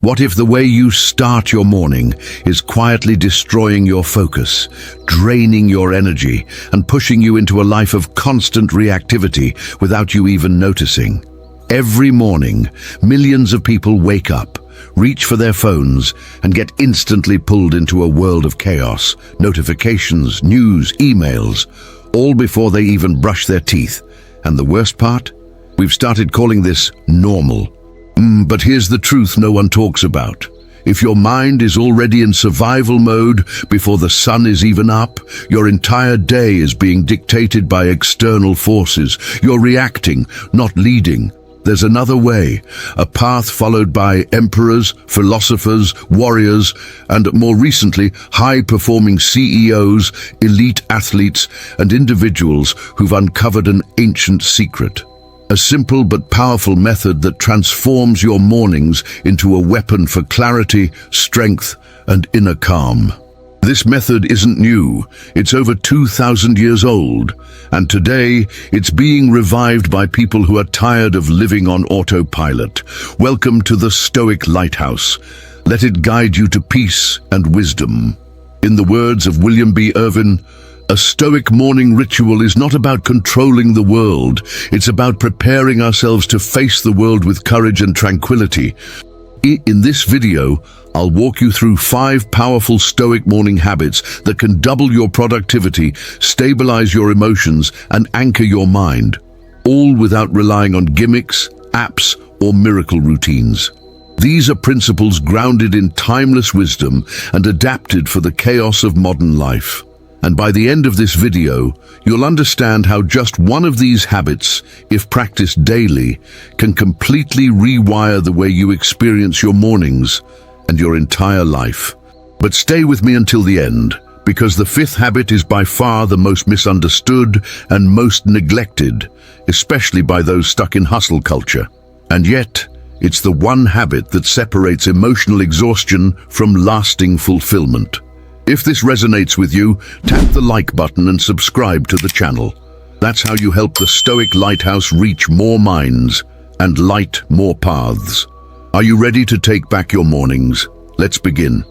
What if the way you start your morning is quietly destroying your focus, draining your energy, and pushing you into a life of constant reactivity without you even noticing? Every morning, millions of people wake up, reach for their phones, and get instantly pulled into a world of chaos, notifications, news, emails, all before they even brush their teeth. And the worst part? We've started calling this normal. But here's the truth no one talks about. If your mind is already in survival mode before the sun is even up, your entire day is being dictated by external forces. You're reacting, not leading. There's another way, a path followed by emperors, philosophers, warriors, and more recently, high-performing CEOs, elite athletes, and individuals who've uncovered an ancient secret. A simple but powerful method that transforms your mornings into a weapon for clarity, strength, and inner calm. This method isn't new. It's over 2,000 years old, and today it's being revived by people who are tired of living on autopilot. Welcome to the Stoic Lighthouse. Let it guide you to peace and wisdom. In the words of William B. Irvin, a Stoic morning ritual is not about controlling the world. It's about preparing ourselves to face the world with courage and tranquility. In this video, I'll walk you through 5 powerful Stoic morning habits that can double your productivity, stabilize your emotions, and anchor your mind, all without relying on gimmicks, apps, or miracle routines. These are principles grounded in timeless wisdom and adapted for the chaos of modern life. And by the end of this video, you'll understand how just one of these habits, if practiced daily, can completely rewire the way you experience your mornings and your entire life. But stay with me until the end, because the 5th habit is by far the most misunderstood and most neglected, especially by those stuck in hustle culture. And yet, it's the one habit that separates emotional exhaustion from lasting fulfillment. If this resonates with you, tap the like button and subscribe to the channel. That's how you help the Stoic Lighthouse reach more minds and light more paths. Are you ready to take back your mornings? Let's begin.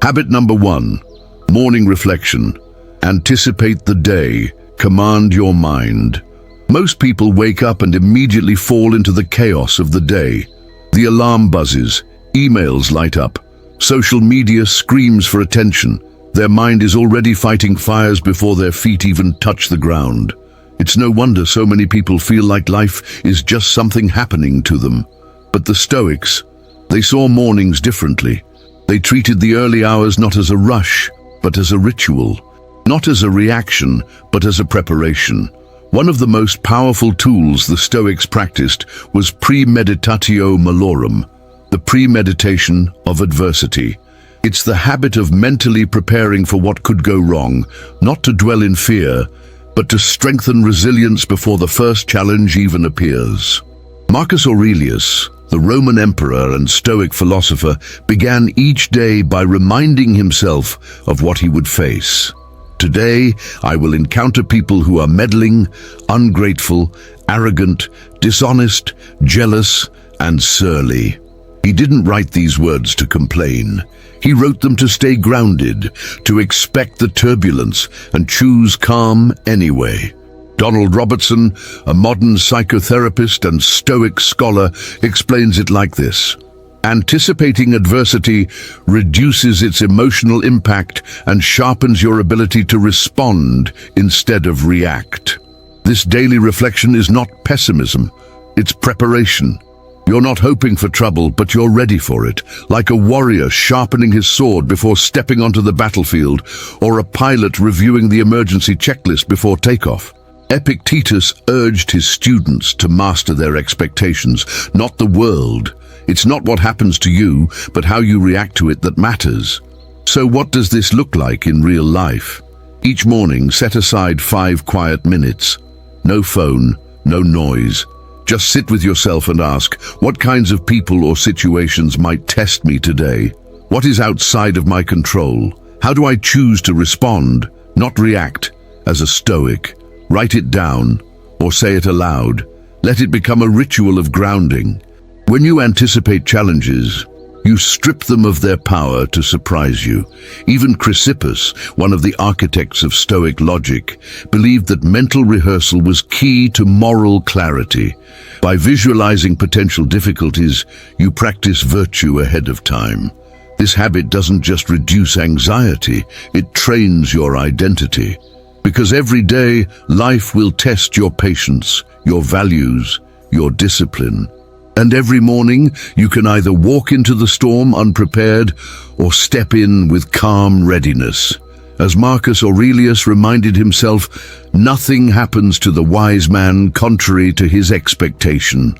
Habit number 1, morning reflection. Anticipate the day, command your mind. Most people wake up and immediately fall into the chaos of the day. The alarm buzzes, emails light up, social media screams for attention. Their mind is already fighting fires before their feet even touch the ground. It's no wonder so many people feel like life is just something happening to them. But the Stoics, they saw mornings differently. They treated the early hours not as a rush, but as a ritual. Not as a reaction, but as a preparation. One of the most powerful tools the Stoics practiced was premeditatio malorum, the premeditation of adversity. It's the habit of mentally preparing for what could go wrong, not to dwell in fear, but to strengthen resilience before the first challenge even appears. Marcus Aurelius, the Roman emperor and Stoic philosopher, began each day by reminding himself of what he would face. Today, I will encounter people who are meddling, ungrateful, arrogant, dishonest, jealous, and surly. He didn't write these words to complain. He wrote them to stay grounded, to expect the turbulence and choose calm anyway. Donald Robertson, a modern psychotherapist and Stoic scholar, explains it like this. Anticipating adversity reduces its emotional impact and sharpens your ability to respond instead of react. This daily reflection is not pessimism, it's preparation. You're not hoping for trouble, but you're ready for it, like a warrior sharpening his sword before stepping onto the battlefield, or a pilot reviewing the emergency checklist before takeoff. Epictetus urged his students to master their expectations, not the world. It's not what happens to you, but how you react to it that matters. So what does this look like in real life? Each morning, set aside 5 quiet minutes. No phone, no noise. Just sit with yourself and ask, what kinds of people or situations might test me today? What is outside of my control? How do I choose to respond, not react? As a Stoic, write it down or say it aloud. Let it become a ritual of grounding. When you anticipate challenges, you strip them of their power to surprise you. Even Chrysippus, one of the architects of Stoic logic, believed that mental rehearsal was key to moral clarity. By visualizing potential difficulties, you practice virtue ahead of time. This habit doesn't just reduce anxiety, it trains your identity. Because every day, life will test your patience, your values, your discipline. And every morning, you can either walk into the storm unprepared or step in with calm readiness. As Marcus Aurelius reminded himself, nothing happens to the wise man contrary to his expectation.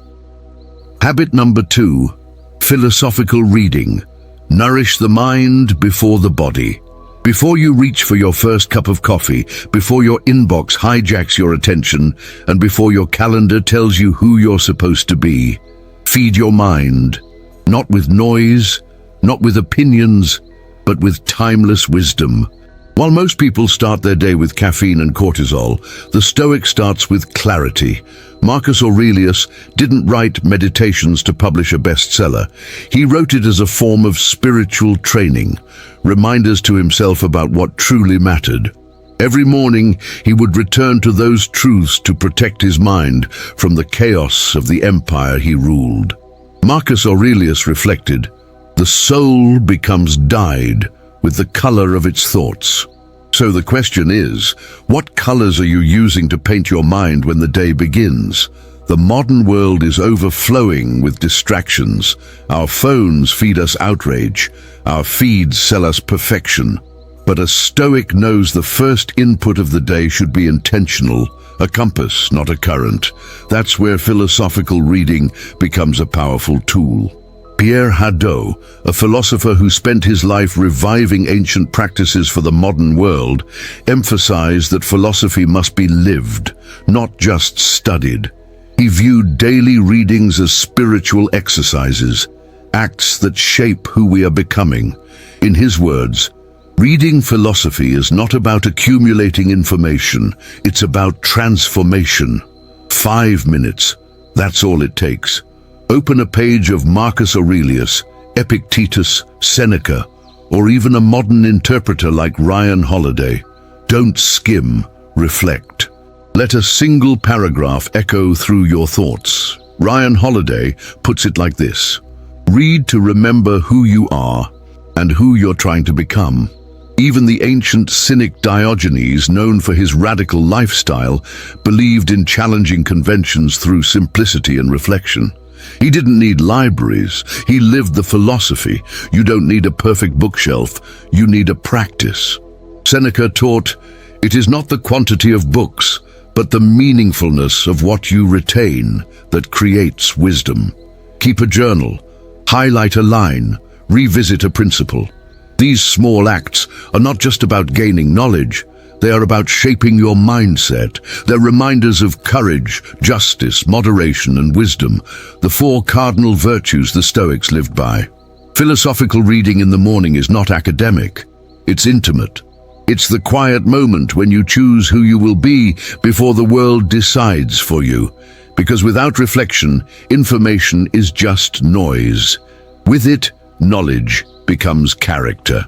Habit number 2, philosophical reading. Nourish the mind before the body. Before you reach for your first cup of coffee, before your inbox hijacks your attention, and before your calendar tells you who you're supposed to be, feed your mind, not with noise, not with opinions, but with timeless wisdom. While most people start their day with caffeine and cortisol, the Stoic starts with clarity. Marcus Aurelius didn't write Meditations to publish a bestseller. He wrote it as a form of spiritual training, reminders to himself about what truly mattered. Every morning, he would return to those truths to protect his mind from the chaos of the empire he ruled. Marcus Aurelius reflected, "The soul becomes dyed with the color of its thoughts." So the question is, what colors are you using to paint your mind when the day begins? The modern world is overflowing with distractions. Our phones feed us outrage. Our feeds sell us perfection. But a Stoic knows the first input of the day should be intentional, a compass, not a current. That's where philosophical reading becomes a powerful tool. Pierre Hadot, a philosopher who spent his life reviving ancient practices for the modern world, emphasized that philosophy must be lived, not just studied. He viewed daily readings as spiritual exercises, acts that shape who we are becoming. In his words, reading philosophy is not about accumulating information, it's about transformation. 5 minutes, that's all it takes. Open a page of Marcus Aurelius, Epictetus, Seneca, or even a modern interpreter like Ryan Holiday. Don't skim, reflect. Let a single paragraph echo through your thoughts. Ryan Holiday puts it like this: read to remember who you are and who you're trying to become. Even the ancient cynic Diogenes, known for his radical lifestyle, believed in challenging conventions through simplicity and reflection. He didn't need libraries, he lived the philosophy. You don't need a perfect bookshelf, you need a practice. Seneca taught, "It is not the quantity of books, but the meaningfulness of what you retain that creates wisdom." Keep a journal, highlight a line, revisit a principle. These small acts are not just about gaining knowledge, they are about shaping your mindset. They're reminders of courage, justice, moderation, and wisdom, the 4 cardinal virtues the Stoics lived by. Philosophical reading in the morning is not academic, it's intimate. It's the quiet moment when you choose who you will be before the world decides for you. Because without reflection, information is just noise. With it, knowledge becomes character.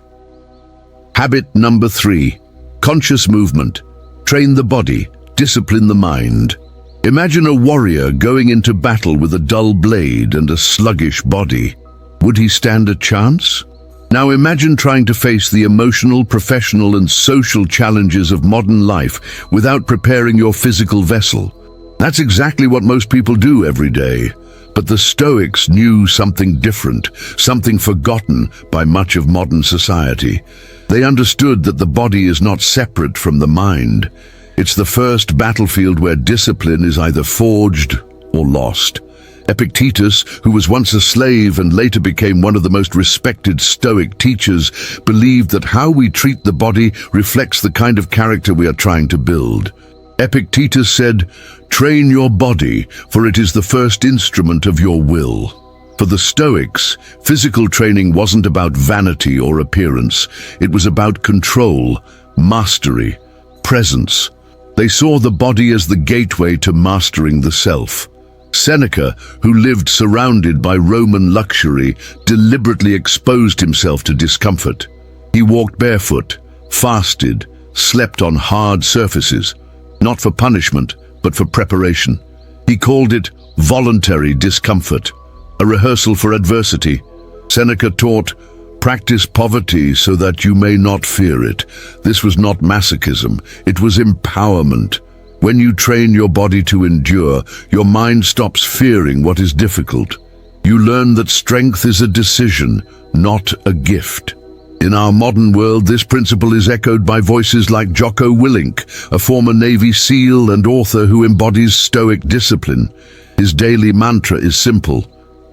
Habit number 3. Conscious movement. Train the body, discipline the mind. Imagine a warrior going into battle with a dull blade and a sluggish body. Would he stand a chance? Now imagine trying to face the emotional, professional, and social challenges of modern life without preparing your physical vessel. That's exactly what most people do every day. But the Stoics knew something different, something forgotten by much of modern society. They understood that the body is not separate from the mind. It's the first battlefield where discipline is either forged or lost. Epictetus, who was once a slave and later became one of the most respected Stoic teachers, believed that how we treat the body reflects the kind of character we are trying to build. Epictetus said, "Train your body, for it is the first instrument of your will." For the Stoics, physical training wasn't about vanity or appearance. It was about control, mastery, presence. They saw the body as the gateway to mastering the self. Seneca, who lived surrounded by Roman luxury, deliberately exposed himself to discomfort. He walked barefoot, fasted, slept on hard surfaces, not for punishment, but for preparation. He called it voluntary discomfort, a rehearsal for adversity. Seneca taught, "Practice poverty so that you may not fear it." This was not masochism, it was empowerment. When you train your body to endure, your mind stops fearing what is difficult. You learn that strength is a decision, not a gift. In our modern world, this principle is echoed by voices like Jocko Willink, a former Navy SEAL and author who embodies Stoic discipline. His daily mantra is simple: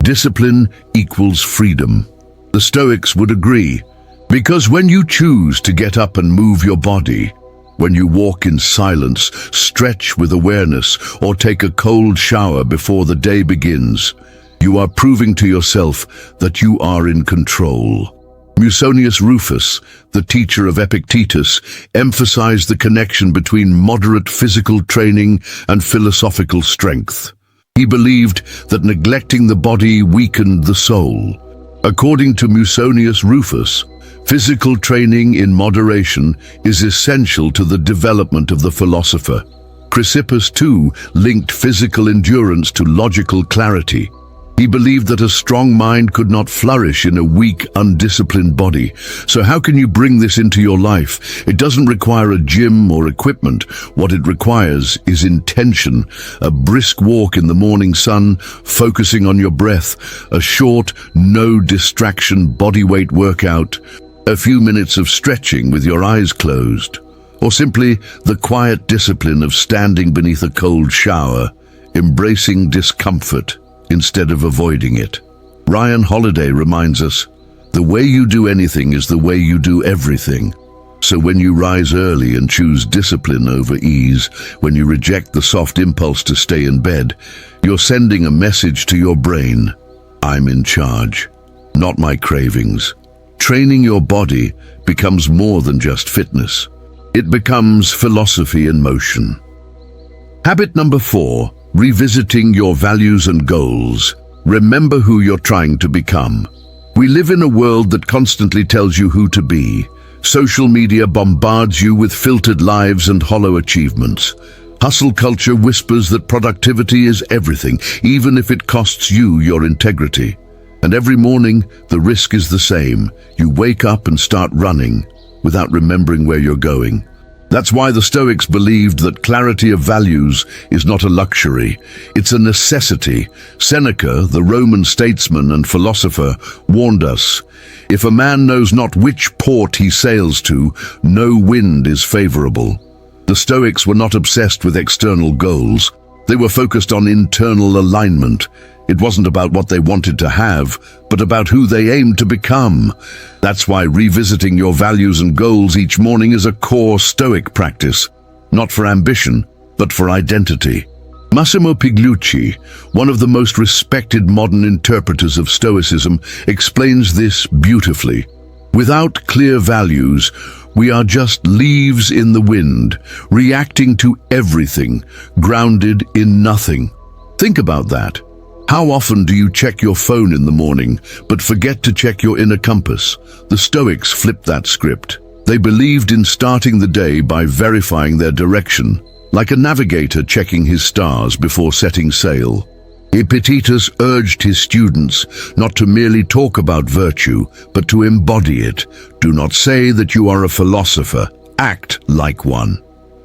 discipline equals freedom. The Stoics would agree, because when you choose to get up and move your body, when you walk in silence, stretch with awareness, or take a cold shower before the day begins, you are proving to yourself that you are in control. Musonius Rufus, the teacher of Epictetus, emphasized the connection between moderate physical training and philosophical strength. He believed that neglecting the body weakened the soul. According to Musonius Rufus, physical training in moderation is essential to the development of the philosopher. Chrysippus, too, linked physical endurance to logical clarity. He believed that a strong mind could not flourish in a weak, undisciplined body. So how can you bring this into your life? It doesn't require a gym or equipment. What it requires is intention, a brisk walk in the morning sun, focusing on your breath, a short, no-distraction bodyweight workout, a few minutes of stretching with your eyes closed, or simply the quiet discipline of standing beneath a cold shower, embracing discomfort instead of avoiding it. Ryan Holiday reminds us, "The way you do anything is the way you do everything." So when you rise early and choose discipline over ease, when you reject the soft impulse to stay in bed, you're sending a message to your brain: I'm in charge, not my cravings. Training your body becomes more than just fitness. It becomes philosophy in motion. Habit number 4, revisiting your values and goals. Remember who you're trying to become. We live in a world that constantly tells you who to be. Social media bombards you with filtered lives and hollow achievements. Hustle culture whispers that productivity is everything, even if it costs you your integrity. And every morning, the risk is the same. You wake up and start running without remembering where you're going. That's why the Stoics believed that clarity of values is not a luxury, it's a necessity. Seneca, the Roman statesman and philosopher, warned us, "If a man knows not which port he sails to, no wind is favorable." The Stoics were not obsessed with external goals. They were focused on internal alignment. It wasn't about what they wanted to have, but about who they aimed to become. That's why revisiting your values and goals each morning is a core Stoic practice, not for ambition, but for identity. Massimo Pigliucci, one of the most respected modern interpreters of Stoicism, explains this beautifully. Without clear values, we are just leaves in the wind, reacting to everything, grounded in nothing. Think about that. How often do you check your phone in the morning, but forget to check your inner compass? The Stoics flipped that script. They believed in starting the day by verifying their direction, like a navigator checking his stars before setting sail. Epictetus urged his students not to merely talk about virtue, but to embody it. Do not say that you are a philosopher, act like one.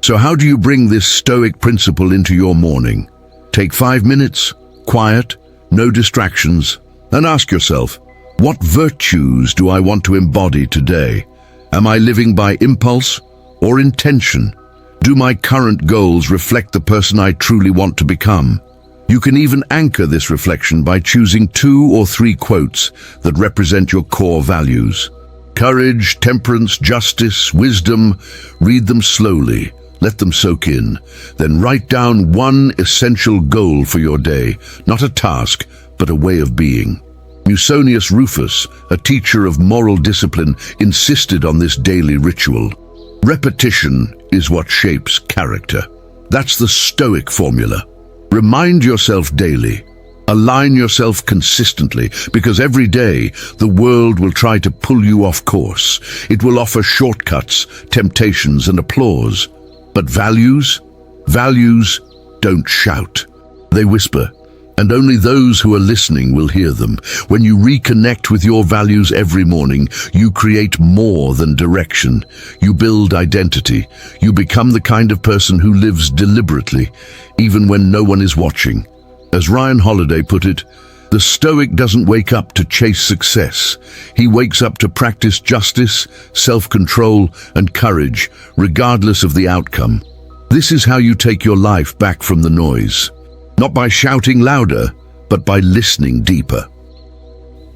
So how do you bring this Stoic principle into your morning? Take 5 minutes, quiet, no distractions, and ask yourself, what virtues do I want to embody today? Am I living by impulse or intention? Do my current goals reflect the person I truly want to become? You can even anchor this reflection by choosing 2 or 3 quotes that represent your core values. Courage, temperance, justice, wisdom. Read them slowly. Let them soak in. Then write down one essential goal for your day, not a task, but a way of being. Musonius Rufus, a teacher of moral discipline, insisted on this daily ritual. Repetition is what shapes character. That's the Stoic formula. Remind yourself daily. Align yourself consistently, because every day the world will try to pull you off course. It will offer shortcuts, temptations, and applause. But values? Values don't shout. They whisper, and only those who are listening will hear them. When you reconnect with your values every morning, you create more than direction. You build identity. You become the kind of person who lives deliberately, even when no one is watching. As Ryan Holiday put it, the Stoic doesn't wake up to chase success. He wakes up to practice justice, self-control, and courage, regardless of the outcome. This is how you take your life back from the noise. Not by shouting louder, but by listening deeper.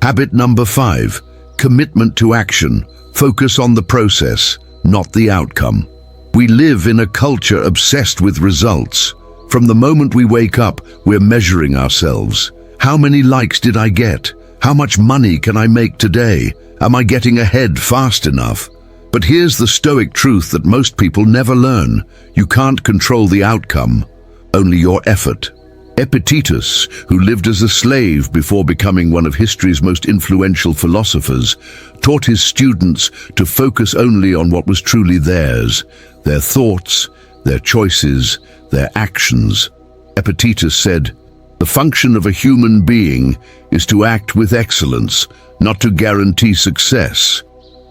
Habit number 5, commitment to action. Focus on the process, not the outcome. We live in a culture obsessed with results. From the moment we wake up, we're measuring ourselves. How many likes did I get? How much money can I make today? Am I getting ahead fast enough? But here's the Stoic truth that most people never learn. You can't control the outcome, only your effort. Epictetus, who lived as a slave before becoming one of history's most influential philosophers, taught his students to focus only on what was truly theirs, their thoughts, their choices, their actions. Epictetus said, "The function of a human being is to act with excellence, not to guarantee success."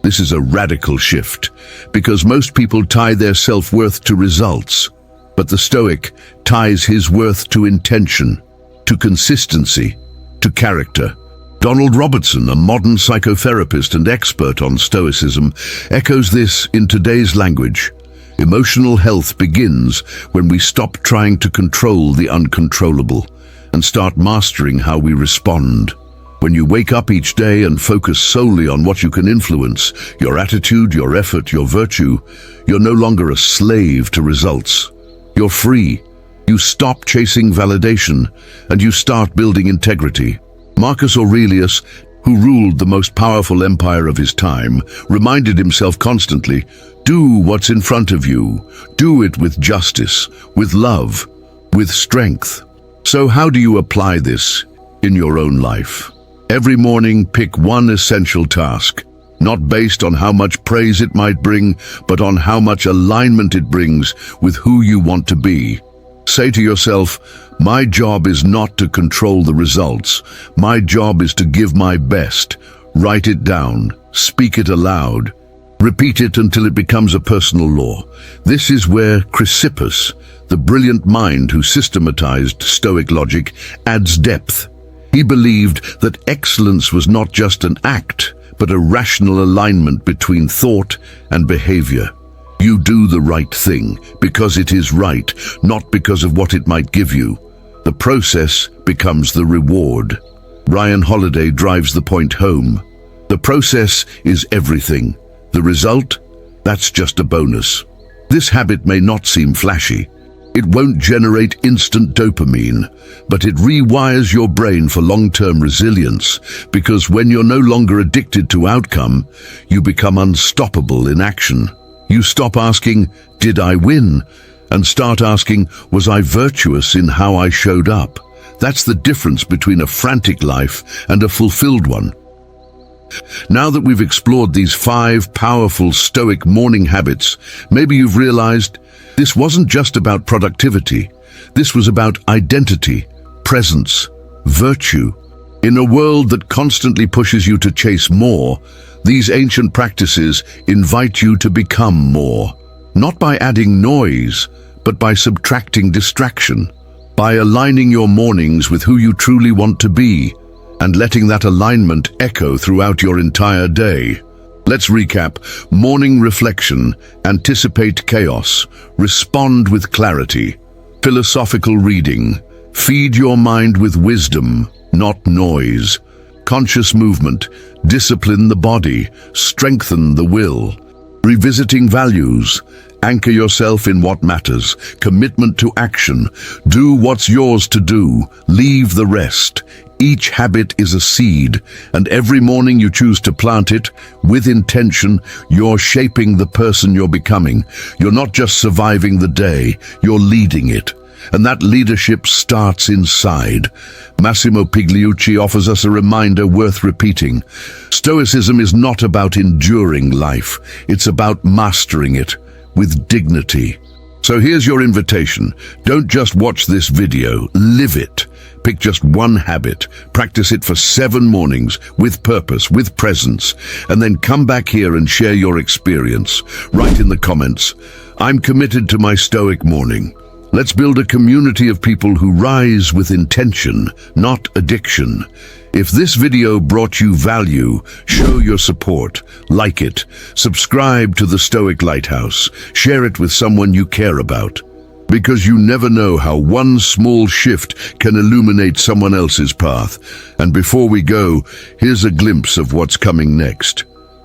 This is a radical shift, because most people tie their self-worth to results. But the Stoic ties his worth to intention, to consistency, to character. Donald Robertson, a modern psychotherapist and expert on Stoicism, echoes this in today's language. Emotional health begins when we stop trying to control the uncontrollable and start mastering how we respond. When you wake up each day and focus solely on what you can influence, your attitude, your effort, your virtue, you're no longer a slave to results. You're free. You stop chasing validation, and you start building integrity. Marcus Aurelius, who ruled the most powerful empire of his time, reminded himself constantly, do what's in front of you. Do it with justice, with love, with strength. So how do you apply this in your own life? Every morning, pick one essential task. Not based on how much praise it might bring, but on how much alignment it brings with who you want to be. Say to yourself, my job is not to control the results. My job is to give my best. Write it down. Speak it aloud. Repeat it until it becomes a personal law. This is where Chrysippus, the brilliant mind who systematized Stoic logic, adds depth. He believed that excellence was not just an act, but a rational alignment between thought and behavior. You do the right thing because it is right, not because of what it might give you. The process becomes the reward. Ryan Holiday drives the point home. The process is everything. The result? That's just a bonus. This habit may not seem flashy. It won't generate instant dopamine, but it rewires your brain for long-term resilience, because when you're no longer addicted to outcome, you become unstoppable in action. You stop asking, did I win? And start asking, was I virtuous in how I showed up? That's the difference between a frantic life and a fulfilled one. Now that we've explored these 5 powerful Stoic morning habits, maybe you've realized this wasn't just about productivity. This was about identity, presence, virtue. In a world that constantly pushes you to chase more, these ancient practices invite you to become more. Not by adding noise, but by subtracting distraction. By aligning your mornings with who you truly want to be, and letting that alignment echo throughout your entire day. Let's recap. Morning reflection. Anticipate chaos. Respond with clarity. Philosophical reading. Feed your mind with wisdom, not noise. Conscious movement. Discipline the body. Strengthen the will. Revisiting values. Anchor yourself in what matters. Commitment to action. Do what's yours to do. Leave the rest. Each habit is a seed, and every morning you choose to plant it with intention, you're shaping the person you're becoming. You're not just surviving the day, you're leading it. and that leadership starts inside. Massimo Pigliucci offers us a reminder worth repeating. Stoicism is not about enduring life, it's about mastering it with dignity. So here's your invitation. Don't just watch this video, live it. Pick just one habit, practice it for 7 mornings, with purpose, with presence, and then come back here and share your experience. Write in the comments, "I'm committed to my Stoic morning." Let's build a community of people who rise with intention, not addiction. If this video brought you value, show your support, like it, subscribe to the Stoic Lighthouse, share it with someone you care about. Because you never know how one small shift can illuminate someone else's path. And before we go, here's a glimpse of what's coming next.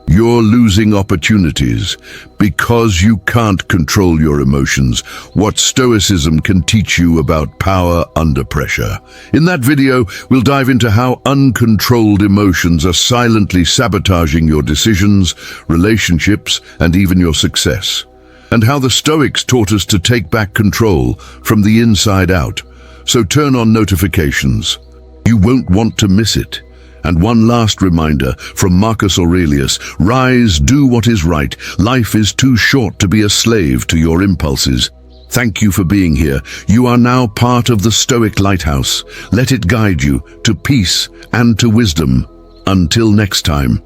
You're losing opportunities because you can't control your emotions. What Stoicism can teach you about power under pressure. In that video, we'll dive into how uncontrolled emotions are silently sabotaging your decisions, relationships, and even your success. And how the Stoics taught us to take back control from the inside out. So turn on notifications. You won't want to miss it. And one last reminder from Marcus Aurelius, rise, do what is right. Life is too short to be a slave to your impulses. Thank you for being here. You are now part of the Stoic Lighthouse. Let it guide you to peace and to wisdom. Until next time.